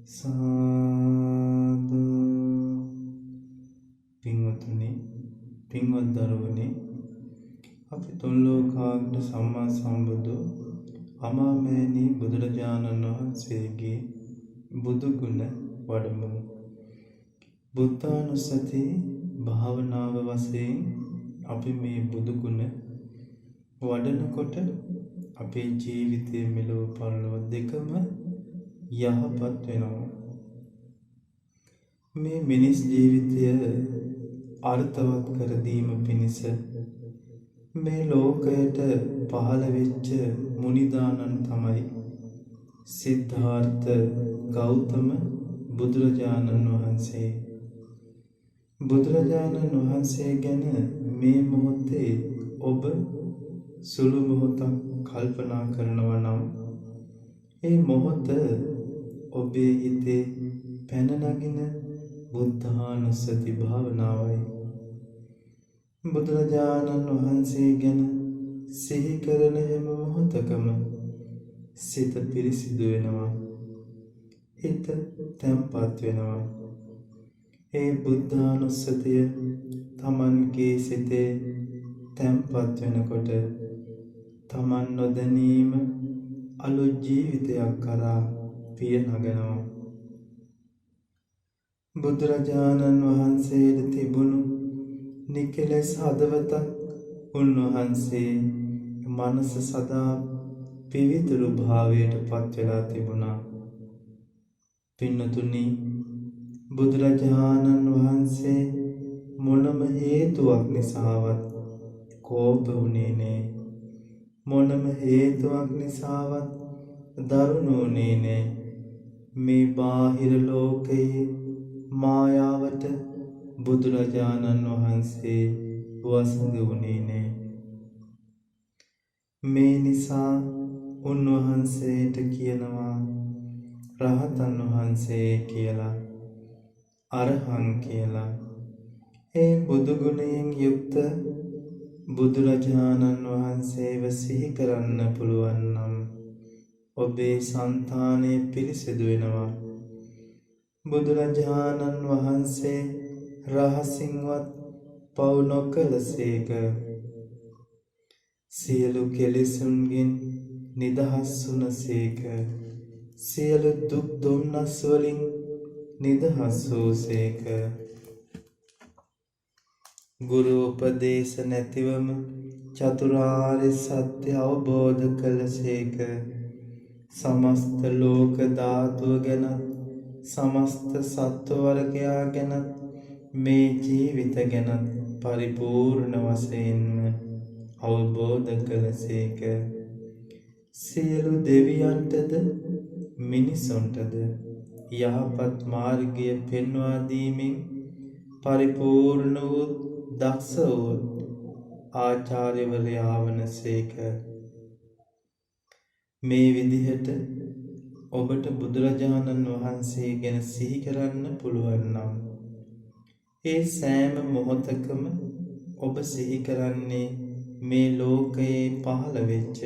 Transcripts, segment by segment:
සාදු. පින්වතුනි, පින්වත් දරුවනි, අපි තුන් ලෝකාග්‍ර සම්මා සම්බුදු අමාමෑණී බුදුරජාණන් වහන්සේගේ බුදු ගුණ වඩමු. බුද්ධානුස්සති භාවනාව වශයෙන් අපි මේ බුදු ගුණ වඩනකොට අපේ ජීවිතයේ මෙලොව පරලොව දෙකම යහපත් වෙනවා. මේ මිනිස් ජීවිතය අර්ථවත් කර දීම පිණිස මේ ලෝකයට පහළ වෙච්ච මුනිදානන් තමයි සිද්ධාර්ථ ගෞතම බුදුරජාණන් වහන්සේ. බුදුරජාණන් වහන්සේ ගැන මේ මොහොතේ ඔබ සුළු මොහොතක් කල්පනා කරනවා නම් ඒ මොහොත ඔබේ හිතේ පැන නගින බුද්ධානුස්සති භාවනාවයි. බුදුරජාණන් වහන්සේ ගැන සිහි කරන හැම මොහොතකම සිත පිරිසිදු වෙනවා, හිත තැම්පත් වෙනවා. ඒ බුද්ධානුස්සතිය තමන්ගේ සිතේ තැම්පත් වෙනකොට තමන් නොදැනීම අලුත් ජීවිතයක් කරා පිය නගනවා. බුදුරජාණන් වහන්සේට තිබුණු නිකලස් හදවතක් උන්වහන්සේ මනස සදා පිවිතුරු භාවයට පත් වෙලා තිබුණා. පින්නතුනි, බුදුරජාණන් වහන්සේ මොනම හේතුවක් නිසාවත් කෝප වුණේ නෑ. මොනම හේතුවක් නිසාවත් දරුණු වුණේ නෑ. මේ බාහිර ලෝකයේ මායාවට බුදුරජාණන් වහන්සේ වසඟ වුණේ නෑ. මේ නිසා උන්වහන්සේට කියනවා රහතන් වහන්සේ කියලා, අරහං කියලා. ඒ බුදු ගුණයෙන් යුක්ත බුදුරජාණන් වහන්සේව සිහි කරන්න පුළුවන් නම් ඔබේ సంతානය පිරිසිදු වෙනවා. බුදුරජාණන් වහන්සේ රහසින්වත් පව් නොකළසේක. සියලු කෙලෙසුන්ගෙන් නිදහස් වුණසේක. සියලු දුක් දුම්නස් වලින් නිදහස් වූසේක. ගුරු උපදේශ නැතිවම චතුරාර්ය සත්‍ය අවබෝධ කළසේක. සමස්ත ලෝක ධාතුව ගැනත් සමස්ත සත්ව වර්ගයා ගැනත් මේ ජීවිත ගැනත් පරිපූර්ණ වශයෙන්ම අවබෝධ කළසේක. සියලු දෙවියන්ටද මිනිසුන්ටද යහපත් මාර්ගය පෙන්වා දීමෙන් පරිපූර්ණ වූ දක්ෂ වූ ආචාර්යවරයා වනසේක. මේ විදිහට ඔබට බුදුරජාණන් වහන්සේ ගැන සිහි කරන්න පුළුවන් නම් ඒ සෑම මොහොතකම ඔබ සිහි කරන්නේ මේ ලෝකයේ පහළ වෙච්ච,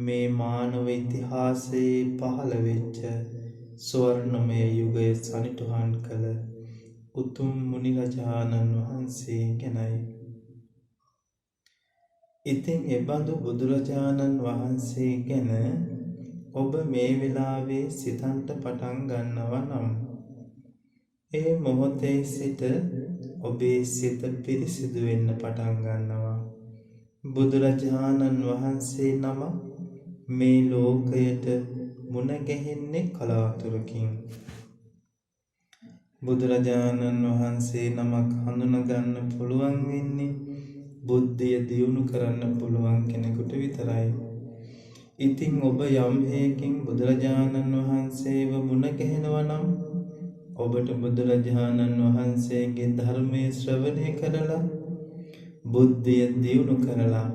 මේ මානව ඉතිහාසයේ පහළ වෙච්ච ස්වර්ණමය යුගයේ සනිටුහන් කළ උතුම් මුනිරජාණන් වහන්සේ ගැනයි. ඉතින් එබඳු බුදුරජාණන් වහන්සේ ගැන ඔබ මේ වෙලාවේ සිතන්ට පටන් ගන්නවා නම් ඒ මොහොතේ සිට ඔබේ සිත පිරිසිදු වෙන්න පටන් ගන්නවා. බුදුරජාණන් වහන්සේ නම මේ ලෝකයට මුණ ගැහෙන්නේ කලාතුරකින්. බුදුරජාණන් වහන්සේ නමක් හඳුනගන්න පුළුවන් වෙන්නේ බුද්ධිය දියුණු කරන්න පුළුවන් කෙනෙකුට විතරයි. ඉතින් ඔබ යම් හේකින් බුදුරජාණන් වහන්සේව මුණ ගැහෙනවා නම් ඔබට බුදුරජාණන් වහන්සේගේ ධර්මයේ ශ්‍රවණය කරලා බුද්ධිය දියුණු කරලා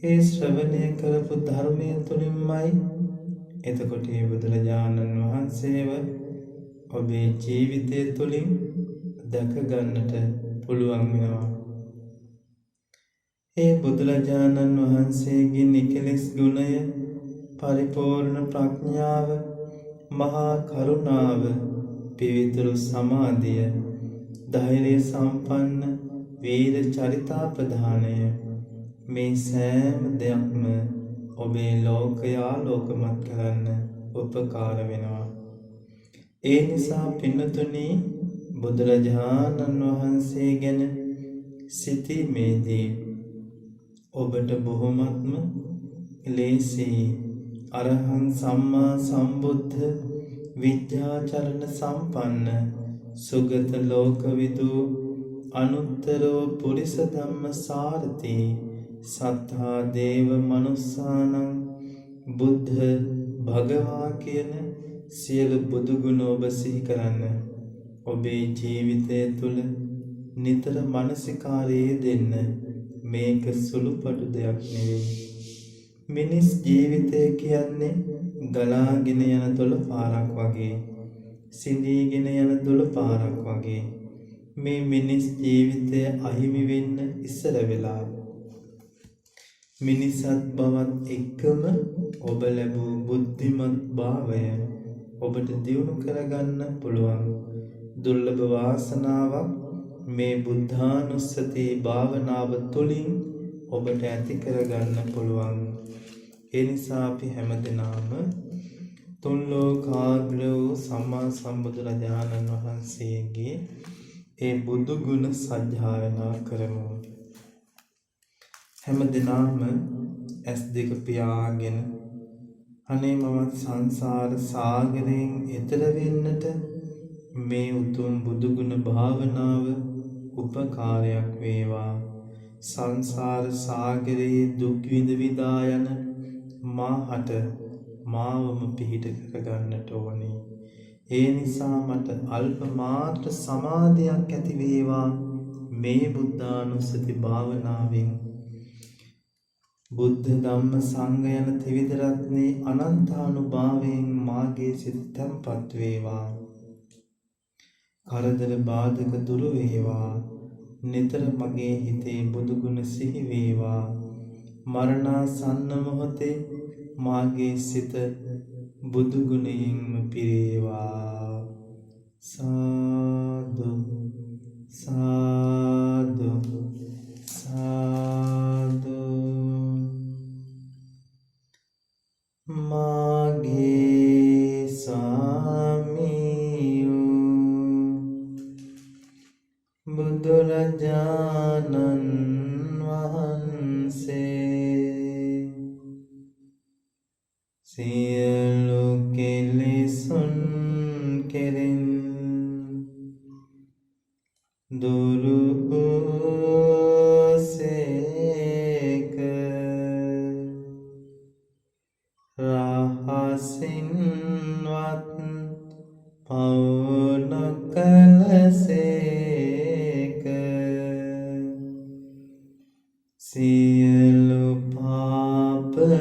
ඒ ශ්‍රවණය කරපු ධර්මය තුළින්මයි එතකොට මේ බුදුරජාණන් වහන්සේව ඔබේ ජීවිතය තුළින් දැක ගන්නට පුළුවන් වෙනවා. ඒ බුදුරජාණන් වහන්සේගේ නිකලස් ගුණය, පරිපූර්ණ ප්‍රඥාව, මහා කරුණාව, පිවිතුරු සමාධිය, ධෛර්ය සම්පන්න වීර චරිතාපදානය මේ සෑම දෙයක්ම ඔබේ ලෝකය ආලෝකමත් කරන්න උපකාර වෙනවා. ඒ නිසා පින්නතුනි, බුදුරජාණන් වහන්සේ ගැන සිතීමේදී ඔබට බොහොමත්ම ලේසියි. අරහං සම්මා සම්බුද්ධ විද්‍යාචරණ සම්පන්න සුගත ලෝකවිදු අනුත්තරෝ පුරිස ධම්ම සාරති සත්තා දේව මනුස්සානං බුද්ධ භගවා කියන සියලු බුදු ගුණ ඔබ සිහි කරන්න. ඔබේ ජීවිතය තුළ නිතර මනසිකාරයේ දෙන්න. මේක සුළුපටු දෙයක් නෙවෙයි. මිනිස් ජීවිතය කියන්නේ ගලාගෙන යන දොළ පාරක් වගේ, සිඳීගෙන යන දොළ පාරක් වගේ. මේ මිනිස් ජීවිතය අහිමි වෙන්න ඉස්සර වෙලා මිනිසත් බවත් එක්කම ඔබ ලැබූ බුද්ධිමත් භාවය ඔබට දියුණු කරගන්න පුළුවන් දුර්ලභ වාසනාවක් මේ බුද්ධානුස්සති භාවනාව තුළින් ඔබට ඇති කරගන්න පුළුවන්. ඒ නිසා අපි හැමදෙනාම තුන් ලෝකාග්‍ර වූ සම්මා සම්බුදුරජාණන් වහන්සේගේ ඒ බුදු ගුණ සජ්ජායනා කරමු. හැමදෙනාම ඇස් දෙක පියාගෙන අනේ මමත් සංසාර සාගරයෙන් එතර වෙන්නට මේ උතුම් බුදු ගුණ භාවනාව උපකාරයක් වේවා. සංසාර සාගරයේ දුක් විඳ විඳා යන මාහට මාවම පිහිට කරගන්නට ඕනේ. ඒ නිසා මට අල්ප මාත්‍ර සමාධියක් ඇති වේවා. මේ බුද්ධානුස්සති භාවනාවෙන් බුද්ධ ධම්ම සංඝ යන ත්‍රිවිධ රත්නේ අනන්තානුභාවයෙන් මාගේ සිත තැන්පත් වේවා. කරදර බාධක දුරු වේවා. නිතර මගේ හිතේ බුදු ගුණ සිහි වේවා. මරණාසන්න මොහොතේ මාගේ සිත බුදු ගුණයෙන්ම පිරේවා. සාදු සාදු සාදු. මාගේ ස්වාමියෝ බුදුරජාණන් වහන්සේ සියලු කෙලෙසුන් කෙරෙන් දුරු වූසේක. රහසින්වත් පව් නොකළසේක. සියලු පාපයන්ගෙන්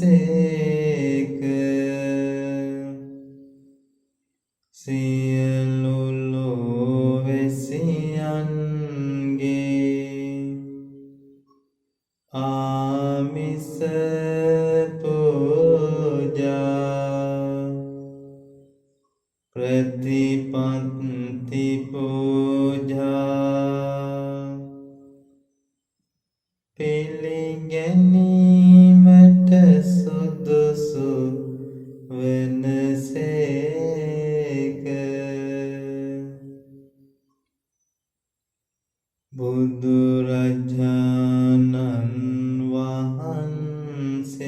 මිදුනසේක. සියලු ලෝවැසියන්ගේ ආමිස පූජා ප්‍රතිපත්ති පූජා පිළිගැනීමට සුදුසු වනසේක. බුදුරජාණන් වහන්සේ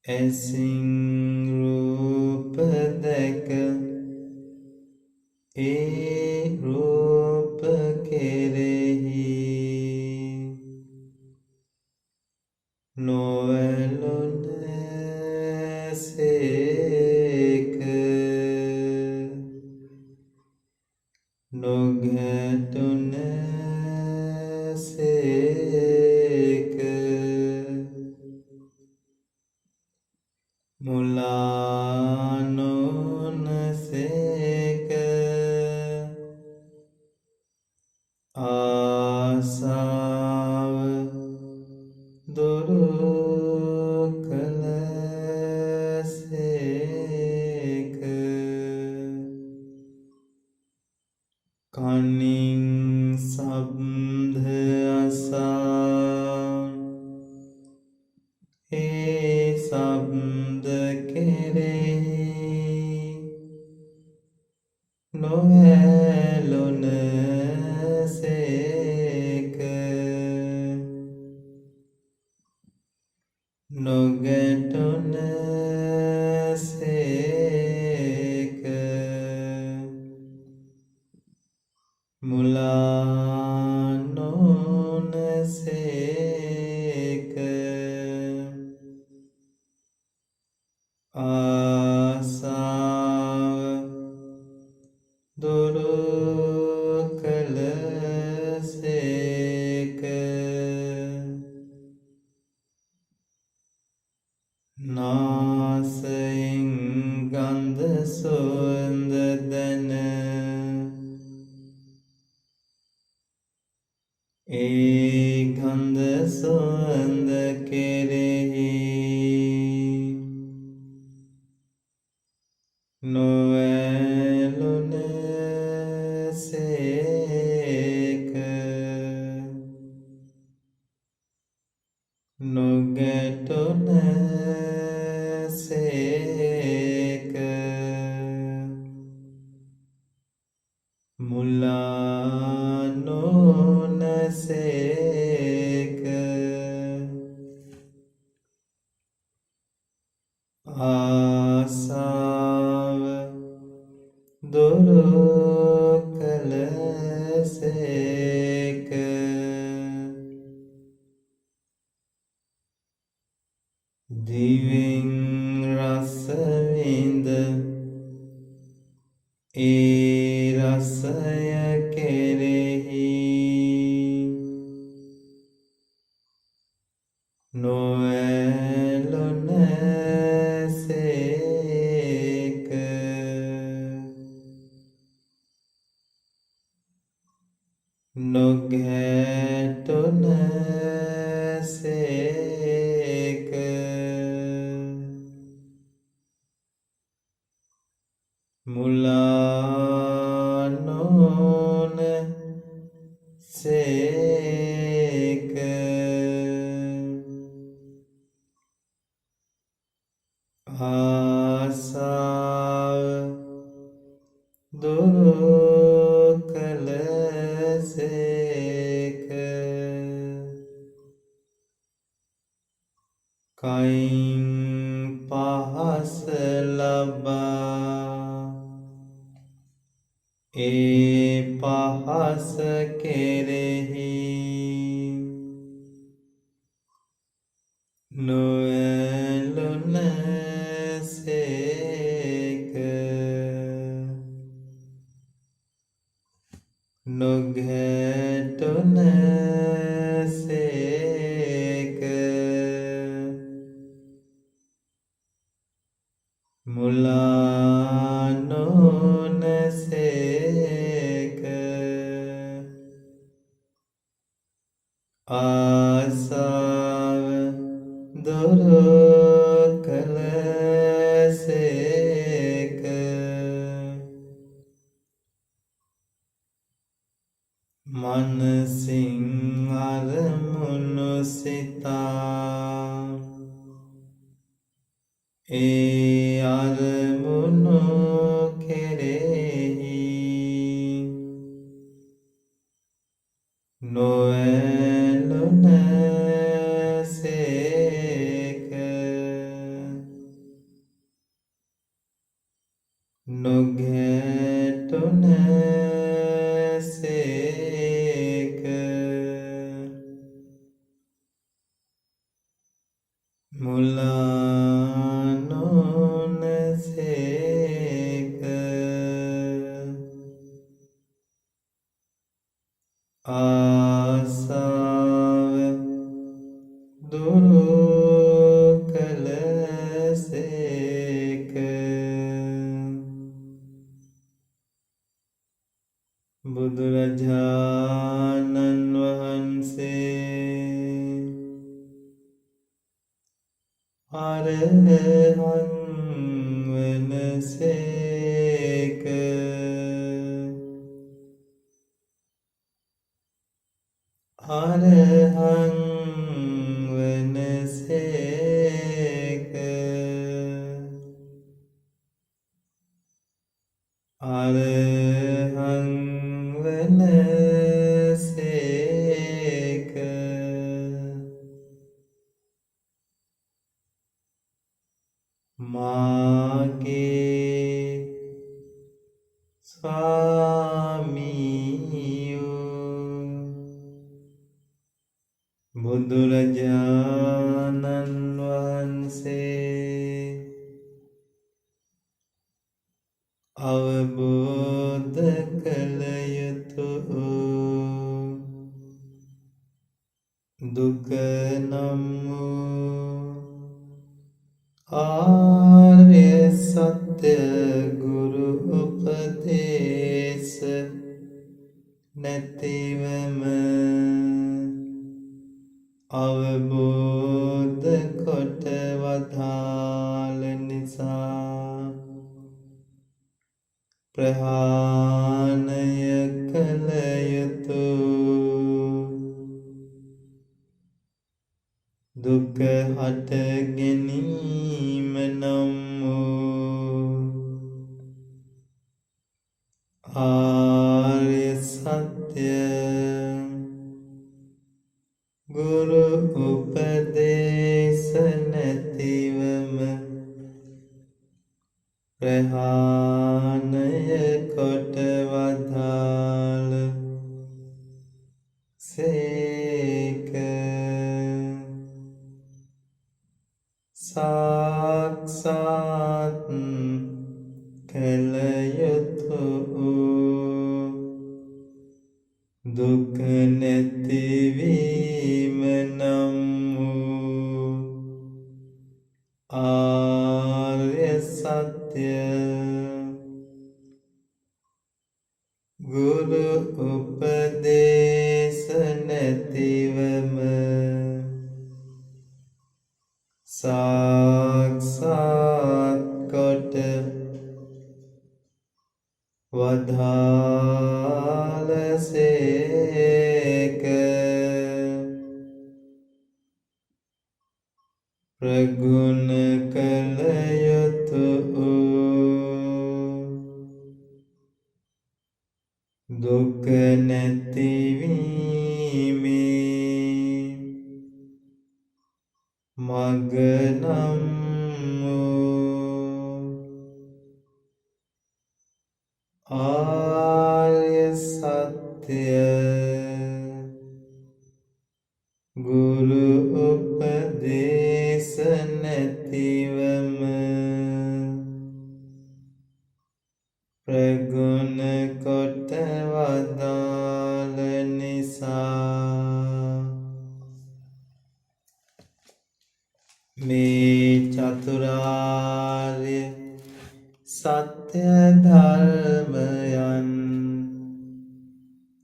ඇසින් රූප දැක ඒ රූප කෙරෙහි නොඇලුනසේක. නොගැටුනසේක. නොගැටුන සේක මුලා නොවන සේක ආසාව දුරු කළ සේක නාසයෙන් ගන්ධ සුවඳ දැන ඒ ගන්ධ සුවඳ කෙරෙහි නොඇලුන සේක නොගැටුන සේක මුලා නොවන සේක ආසාව දුරු කළ සේක දිවෙන් රස විඳ ඒ රසය කෙරෙහි නොඇලුන සේක නොගැටුන සේක මුලා නොවන සේක ආසාව දුරු කළ සේක කයින් පහස ලබා ඒ පහස කෙරෙහි නොඇලුන සේක නොගැටුන සේක මුලා නොවන සේක ආසාව දුරු කළ සේක මනසින් අරමුණු සිතා ඒ අරමුණු කෙරෙහි නොඇලුන සේක නොගැටුන සේක මුලා නොවන සේක ආසාව දුරු කළ සේක බුදුරජාණන් වහන්සේ අරහං වනසේක අරහං වනසේක අරහං වනසේක මාගේ ස්වාමීයෝ බුදුරජාණන් වහන්සේ අවබෝධ කළ යුතු දුක නම් වූ ආර්ය සත්‍ය ගුරු උපදේශ නැතිවම අවබෝධ කොට වදාළ නිසා ප්‍රහාණය කළ යුතු දුක හට ගැනීම නම් වූ ආර්ය සත්‍ය ගුරු උපදේශ නැතිවම ප්‍රහාණය කොට වදාළ සේක. සාක්ෂාත් කළ යුතු දුක නැතිවීම නම් වූ ආර්ය සත්‍ය ගුරු උපදේශ නැතිවම සාක්ෂාත් කොට වදාළ සේක. ප්‍රගුණ කළ යුතු දුක නැතිවීමේ මග නම් වූ ආර්ය සත්‍ය ගුරු උපදේශ නැතිවම ප්‍රගුණ කොට වදාළ නිසා මේ චතුරාර්ය සත්‍ය ධර්මයන්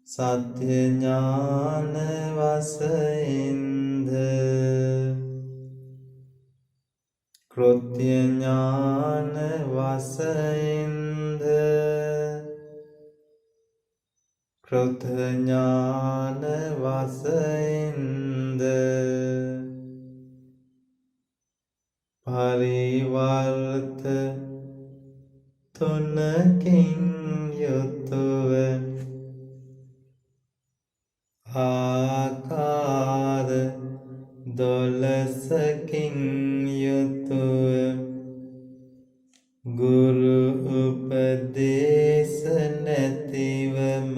සත්‍ය ඥාන වශයෙන්ද කෘත්‍ය ඥාන වශයෙන්ද කෘත ඥාන වශයෙන්ද පරිවර්ත තුනකින් යුතුව ආකාර 12කින් යුතුව ගුරු උපදේශ නැතිවම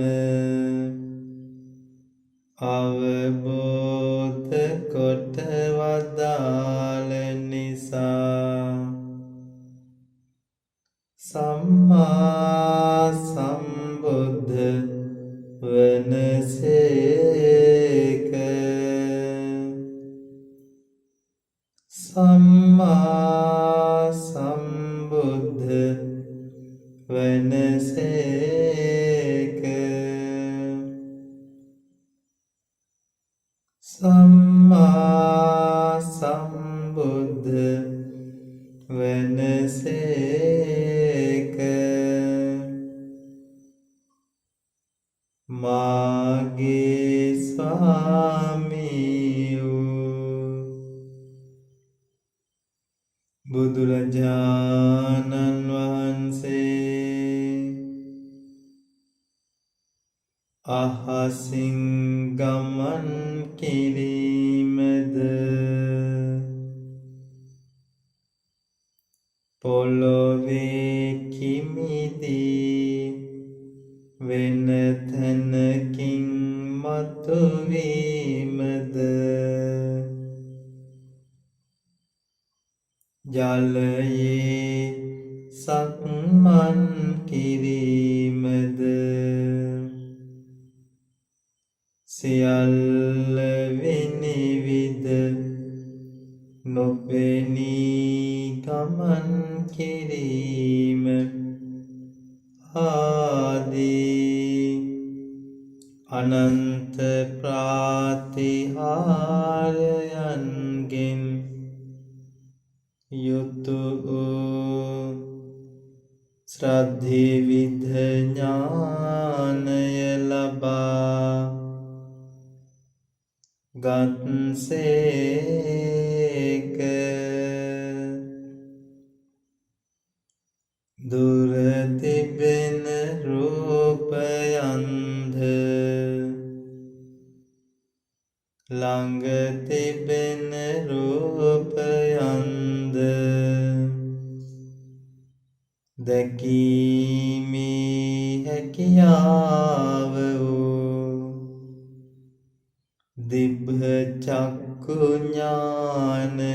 අවබෝධ කොට වදාළ නිසා සම්මා සම්බුද්ධ වනසේක. සම්මා සම්බුද්ධ වනසේක. සම්මා සම්බුද්ධ වනසේක. මාගේ ස්වාමීයෝ බුදුරජාණන් වහන්සේ අහසින් ගමන් කිරීමද පොළොවේ කිමිදී වෙන තැනකින් මතුවීමද ජලයේ සක්මන් කිරීමද සියල්ල විනිවිද නොපෙනී ගමන් කිරීම ආදී අනන්ත ප්‍රාතිහාර්යයන්ගෙන් යුතු ශ්‍රද්ධිවිධ ඥානය ලබා ගත්සේක දුර තිබෙන රූපයන්ද ළඟ තිබෙන රූපයන්ද දැකීමේ හැකියාව වූ දිබ්බ චක්ඛු ඥානය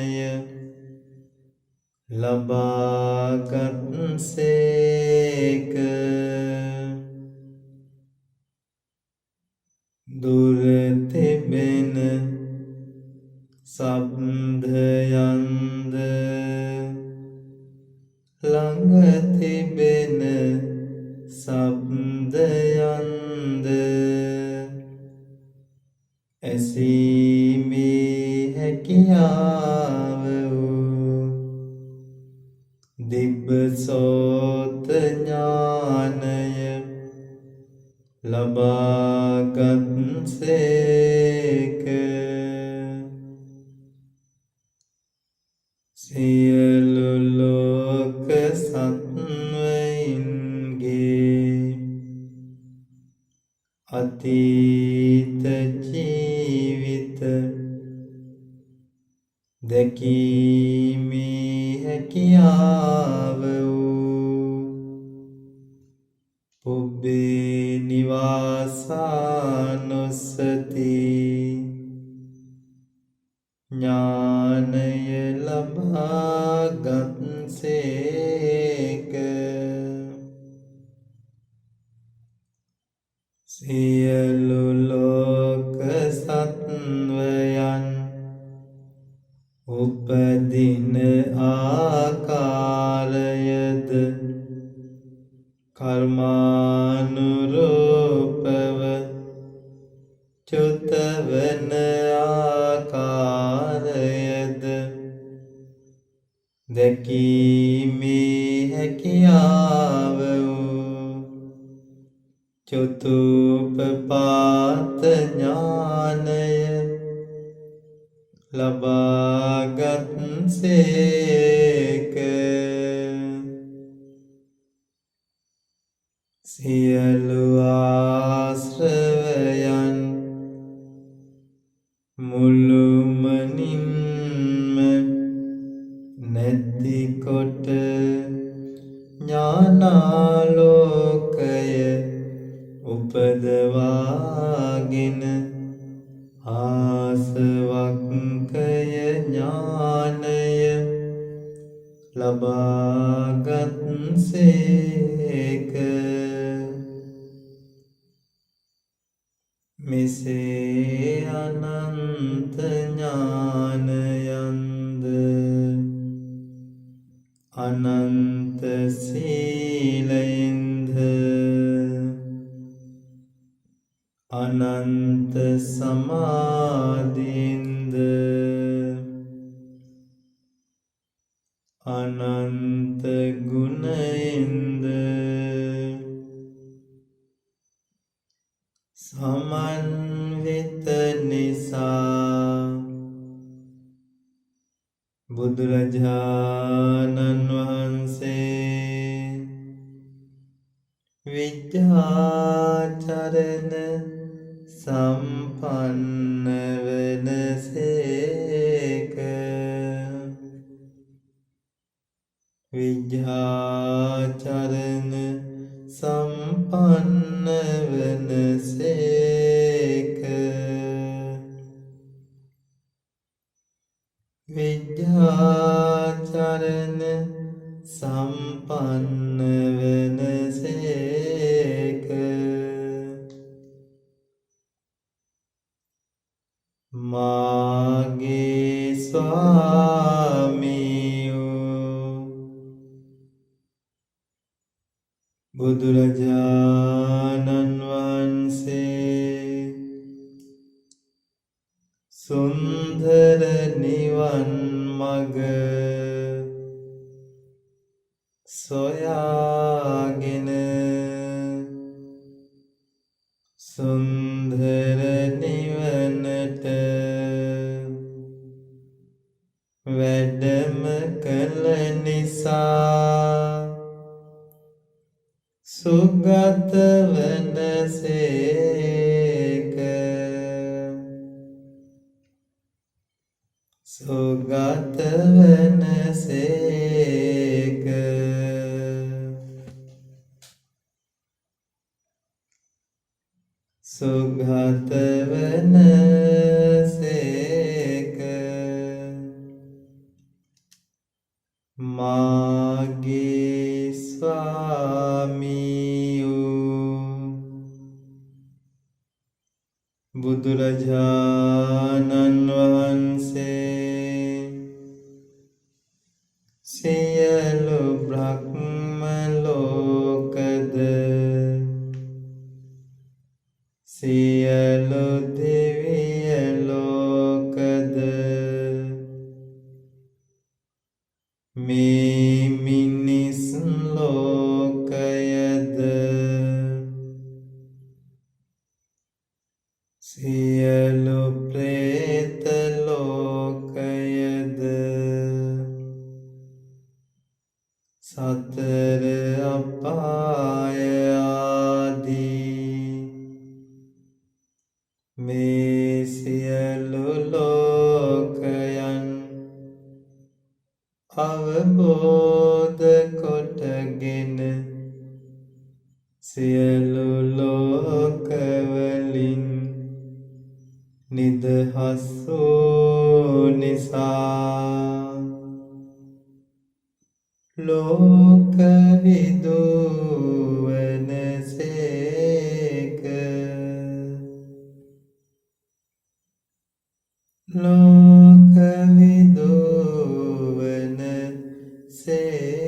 ලබාගත්සේක දුර තිබෙන ශබ්දයන්ද ළඟ තිබෙන ශබ්දයන්ද ඇසීමේ හැකියාව වූ දිබ්බසෝත ඥානය ලබාගත්සේක සියලු ලෝක සත්වයින්ගේ අතීත ජීවිත දැකීමේ හැකියාව වූ පුබ්බේ නිවාසානුස්සති ඥානය ලබාගත්සේක සියලු ලෝක සත්වයන් උපදින ආකාරයද කර්මානුරූපව චුතවන ආකාරයද දැකීමේ හැකියාව වූ චතුප්පපාත ඥානය ලබාගත්සේක සියලු ආශ්‍රවයන් මුළුමනින්ම නැතිකොට ඥානාලෝකය උපදවාගෙන ආසවක්ඛය ඥානය ලබාගත්සේක මෙසේ අනන්ත ඥානයන්ද අනන්ත සීලයෙන්ද අනන්ත සමාධියෙන්ද අනන්ත ගුණයෙන්ද සමන්විත නිසා බුදුරජාණන් වහන්සේ විද්‍යාචරණ සම්පන්න වනසේක විජ්ජාචරණ සම්පන්න වනසේක විජ්ජාචරණ සම්පන්න වනසේක මාගේ ස්වාමියෝ බුදුරජාණන් වහන්සේ සුන්දර නිවන් මඟ සොයාගෙන සුන්දර නිවනට වැඩම කළ නිසා සුගත වනසේක සුගත වනසේක සුගත වනසේක මාගේ ස්වාමියෝ බුදුරජාණන් වහන්සේ සියලු බ්‍රහ්ම ලෝකද සියලු දිව්‍ය ලෝකද මේ මිනිස් ලෝකයද සියලු ප්‍රේත ලෝකයද සතර අපාය ආදී මේ සියලු ලෝකයන් අවබෝධ කොටගෙන සියලු ලෝකවලින් නිදහස් වූ නිසා ලෝක විදුවනසේක ලෝක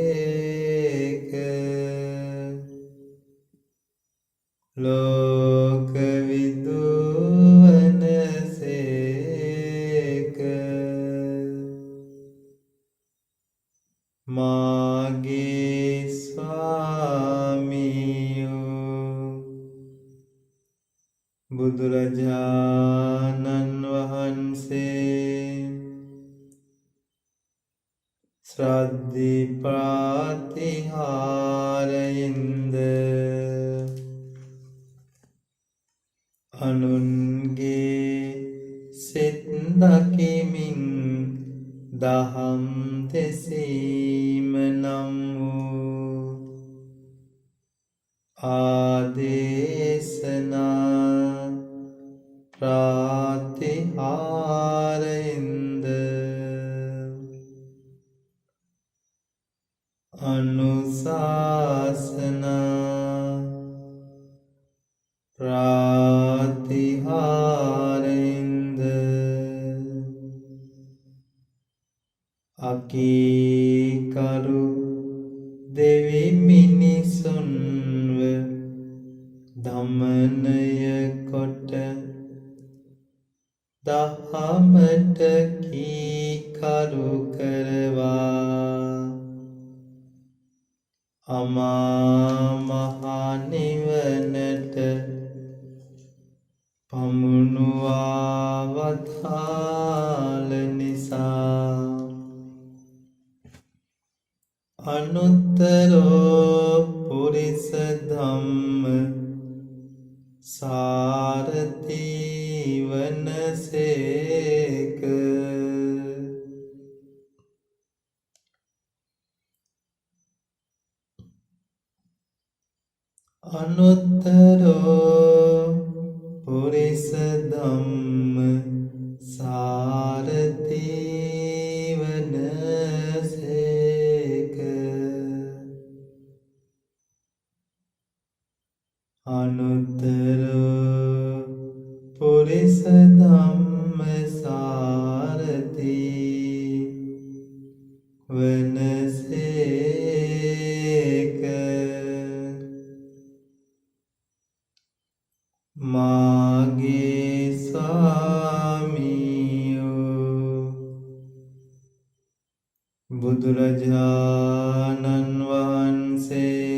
විදුවනසේක ලෝක විදුවනසේක මාගේ ස්වාමියෝ බුදුරජාණන් වහන්සේ ශ්‍රද්ධි ප්‍රාතිහාරයෙන්ද අනුන්ගේ සිත් දකිමින් දහම් දෙසීම නම් වූ ආදේශනා ප්‍රාතිහාරයෙන්ද අනුශාසනා ප්‍රාතිහාරයෙන්ද අකීකරු දෙවි මිනිසුන්ව දමනය කොට දහමට කීකරු කරවා අමා මහ නිවනට පමුණුවා වදාළ නිසා අනුත්තරෝ පුරිස ධම්ම සාරථි වනසේක අනුත්තරෝ පුරිස ධම්ම සාරථි වනසේක. අනුත්තරෝ පුරිස ධම්ම සාරථි වනසේක. මාගේ ස්වාමියෝ බුදුරජාණන් වහන්සේ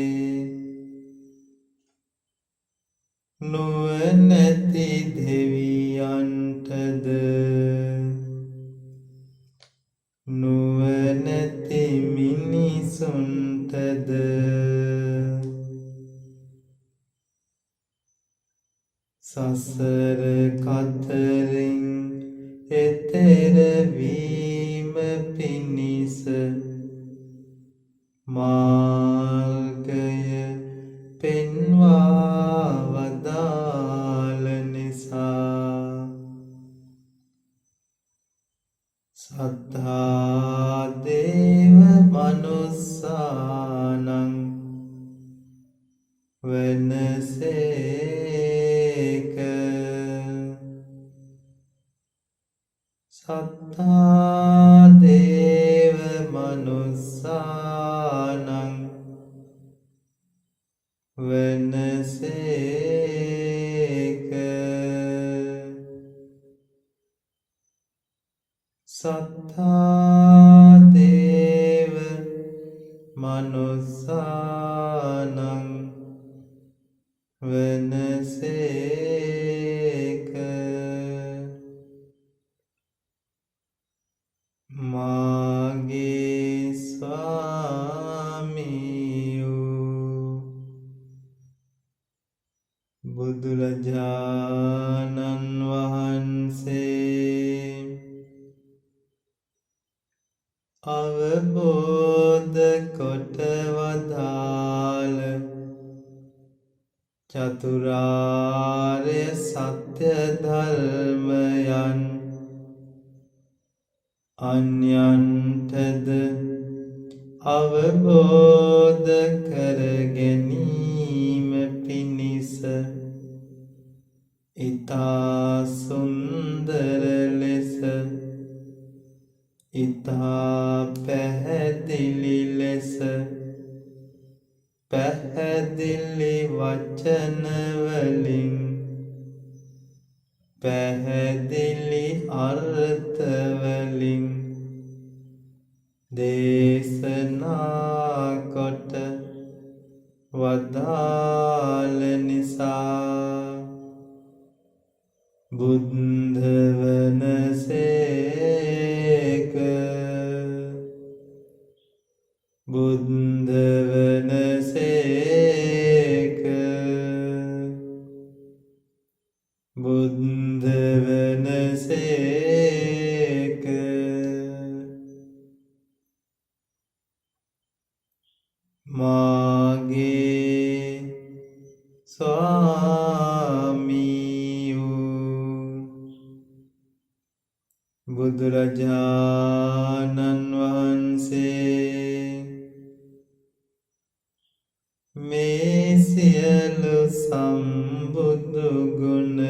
නුවණැති දෙවියන්ටද නුවණැති මිනිසුන්ටද සසර කතරින් එතෙර වීම පිණිස මාර්ගය පෙන්වා වදාළ නිසා සත්තා දේව මනුස්සානං වනසේක. සත්තා දේව මනුස්සානං වනසේක. සත්තා දේව මනුස්සානං වනසේක. මාගේ ස්වාමියෝ බුදුරජාණන් වහන්සේ අවබෝධ කොට වදාළ චතුරාර්ය සත්‍ය ධර්මයන් අන්‍යයන්ටද අවබෝධ කර ගැනීම පිණිස ඉතා සුන්දර ලෙස ඉතා පැහැදිලි ලෙස පැහැදිලි වචන වලින් පැහැදිලි අර්ථ වලින් දේශනා කොට වදාළ නිසා බුද්ධ වනසේක. බුද්ධ වනසේක. බුද්ධ වනසේක. මාගේ ස්වාමියෝ බුදුරජාණන් වහන්සේ මේ සියලු සම්බුදු ගුණ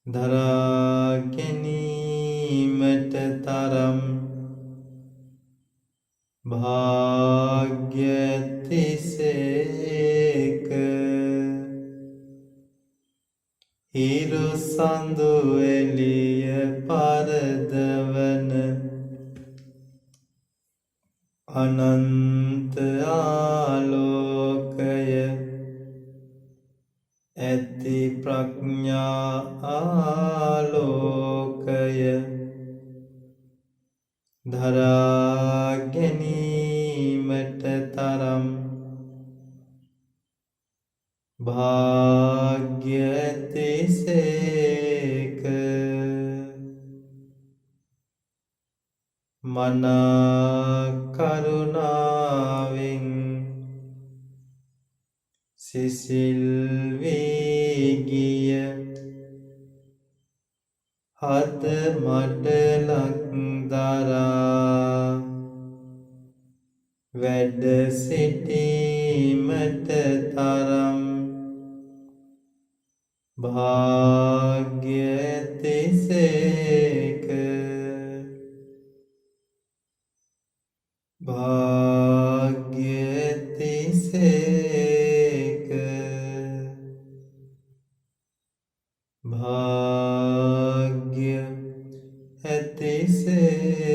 දරා ගැනීමට තරම් භාග්‍ය ඇතිසේක. හිරු සඳු එළිය පරදවන අනන්ත ආලෝකය ඇති ප්‍රඥා ආලෝකය දරා ගැනීමට තරම් භාග්‍ය ඇතිසේක. මනා කරුණාවෙන් සිසිල් වේගිය හද මඩලක් දරා වැඩ සිටීමට තරම් භාග්‍ය ඇතිසේක භාග්‍ය ඇතිසේක භාග්‍ය ඇතිසේක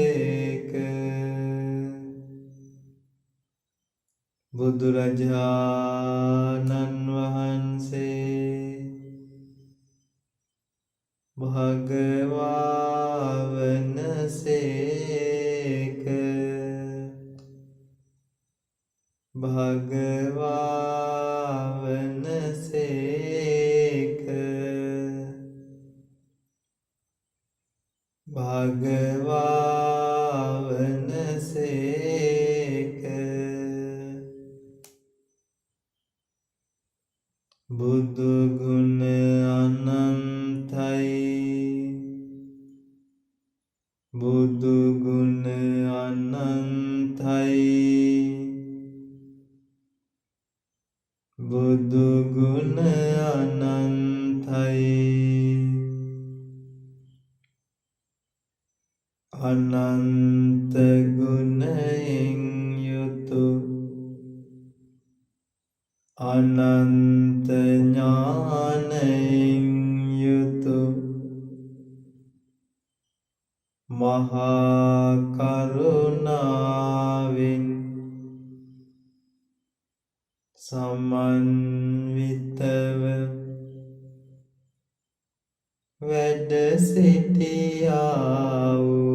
බුදුරජාණන් වහන්සේ භගවා වනසේක භගවා වනසේක භගවා වනසේක බුදු ගුණ අනන්තයි බුදු ගුණ අනන්තයි බුදු ගුණ අනන්තයි අනන්ත ගුණයෙන් යුතු අනන්ත ඥානයෙන් යුතු මහා කරුණාවෙන් සමන්විතව වැඩ සිටියා වූ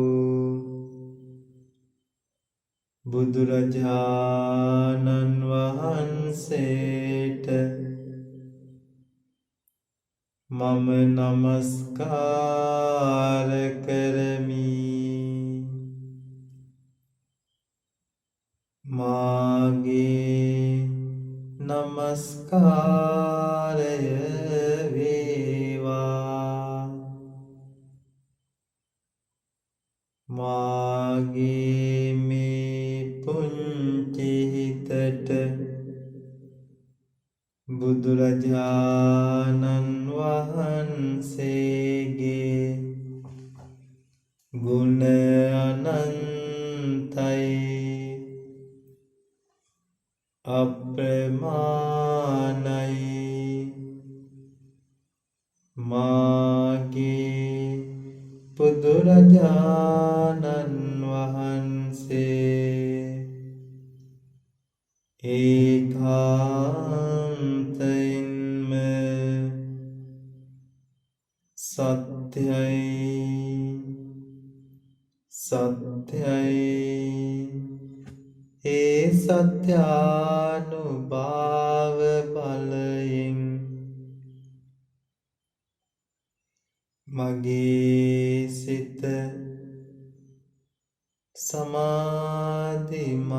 බුදුරජාණන් වහන්සේට මම නමස්කාර කරමි මාගේ නමස්කාරය වේවා මාගේ මේ පුංචි හිතට බුදුරජාණන් වහන්සේගේ ගුණ අනන්තයි අප්‍රමාණයි මාගේ බුදුරජාණන් වහන්සේ ඒකාන්තයෙන්ම සත්‍යයි සත්‍යයි ඒ සත්‍යානුභාව බලයෙන් මගේ සිත සමාධිමත්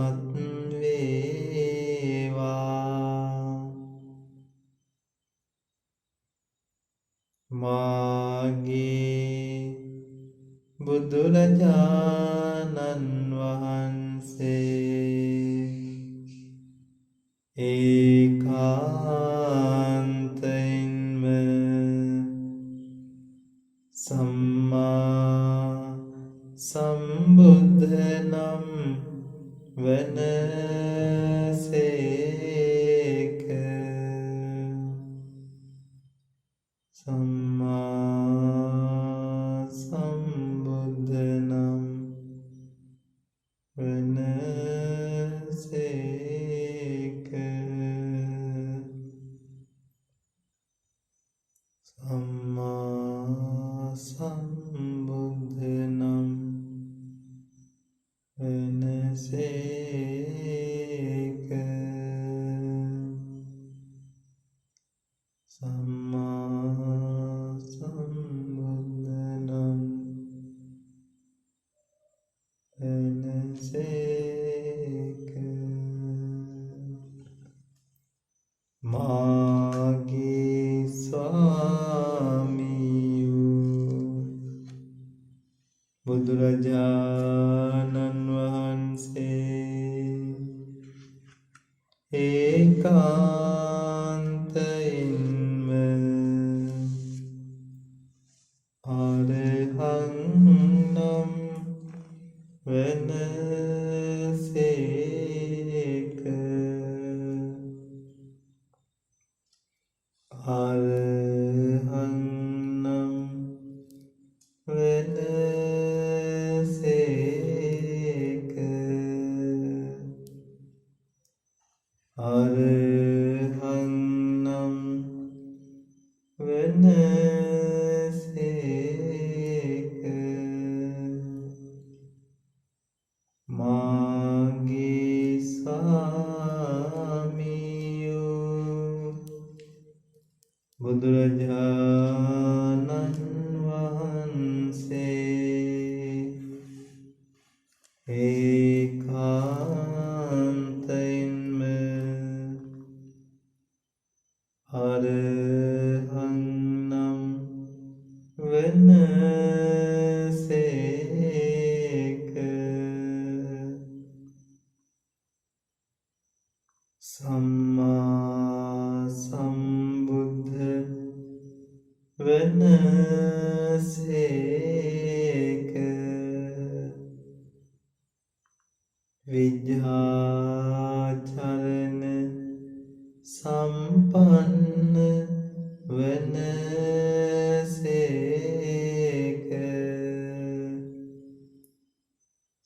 වේවා මාගේ බුදුරජාණන් වහන්සේ ඒකාන්තයෙන්ම සම්මා සම්බුද්ධ නම් වනසේක සම්මා සම්බුද්ධ නම් වනසේක සම්මා සම්බුද්ධ නම් වනසේක සම්මා සම්බුද්ධ නම් වනසේක මා බුදුරජාණන් වහන්සේ ඒකාන්තයෙන්ම අරහං නම් වනසේක. අරහං නම් වනසේක. අරහං නම් වනසේක. මාගේ ස්වාමියෝ බුදුරජාණන් වහන්සේ ඒකාන්තයෙන්ම අරහං නම් වනසේක. සම්මා සම්බුද්ධ වනසේක. විද්‍යාචරණ සම්පන්න වනසේක.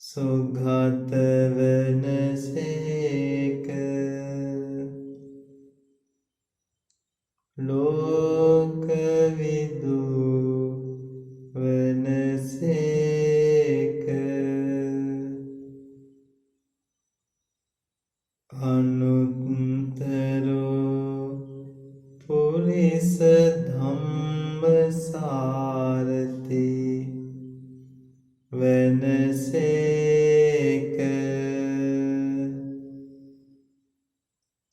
සුගත වනසේක. ලෝකවිදු වනසේක. අනුත්තරෝ පුරිස ධම්මසාරති වනසේක.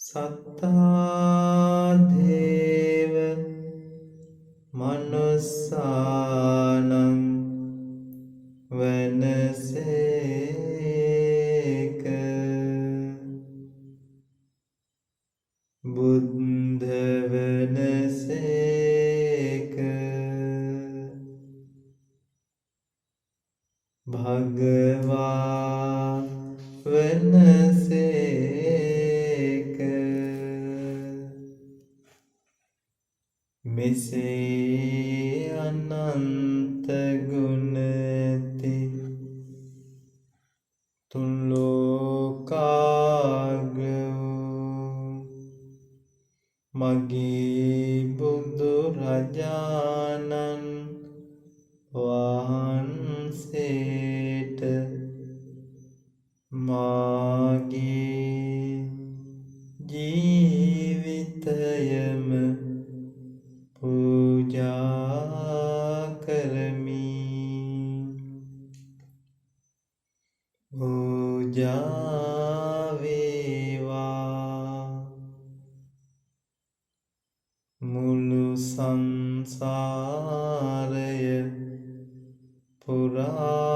සත්තා දේව මනුස්සානං වනසේක. බුද්ධ වනසේක. භගවා වනසේක. මෙසේ අනන්ත ගුණති තුන් ලෝකාග්‍රෝ මගේ බුදුරජාණන් වහන්සේට මාගේ ජීවිතයම පූජා කරමි. පූජා වේවා. මුළු සංසාරය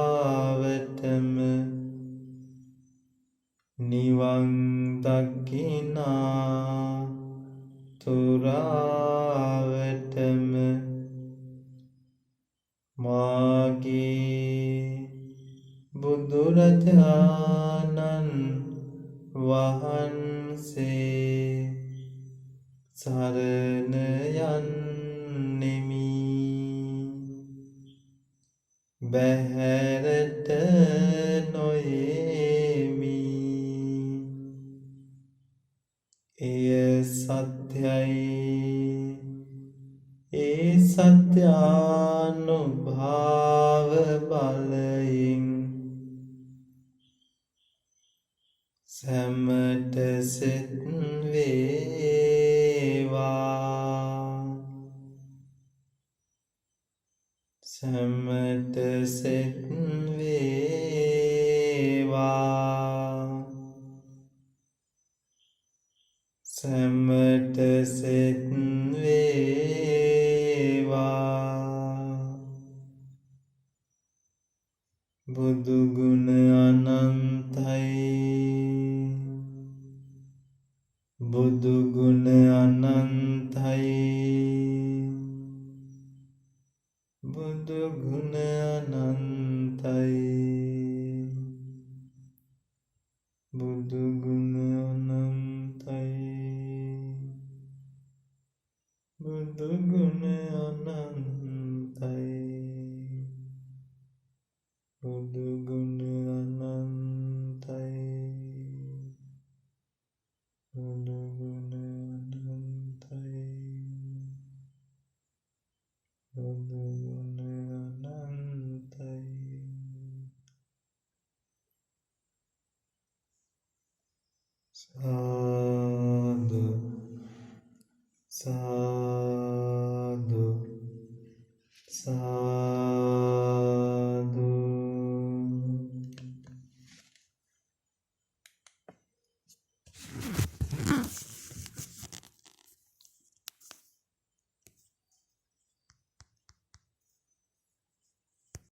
පුරාවටම නිවන් දකිනා තුරාවටම මාගේ බුදුරජාණන් වහන්සේ සරණ යන්නෙමි. බැහැරට නොයෙමි. එය සත්‍යයි. ඒ සත්‍යානුභාව බලයෙන් සැමට සෙත් වේවා. සැමට සෙත් වේවා. සැමට සෙත් වේවා. බුදු ගුණ අනන්තයි බුදු ගුණ අනන්තයි බුදු ගුණ අනන්තයි බුදු ගුණ අනන්තයි බුදු ගුණ අනන්තයි බුදු ගුණ අනන්තයි බුදු ගුණ අනන්තයි බුදු ගුණ අනන්තයි සාදු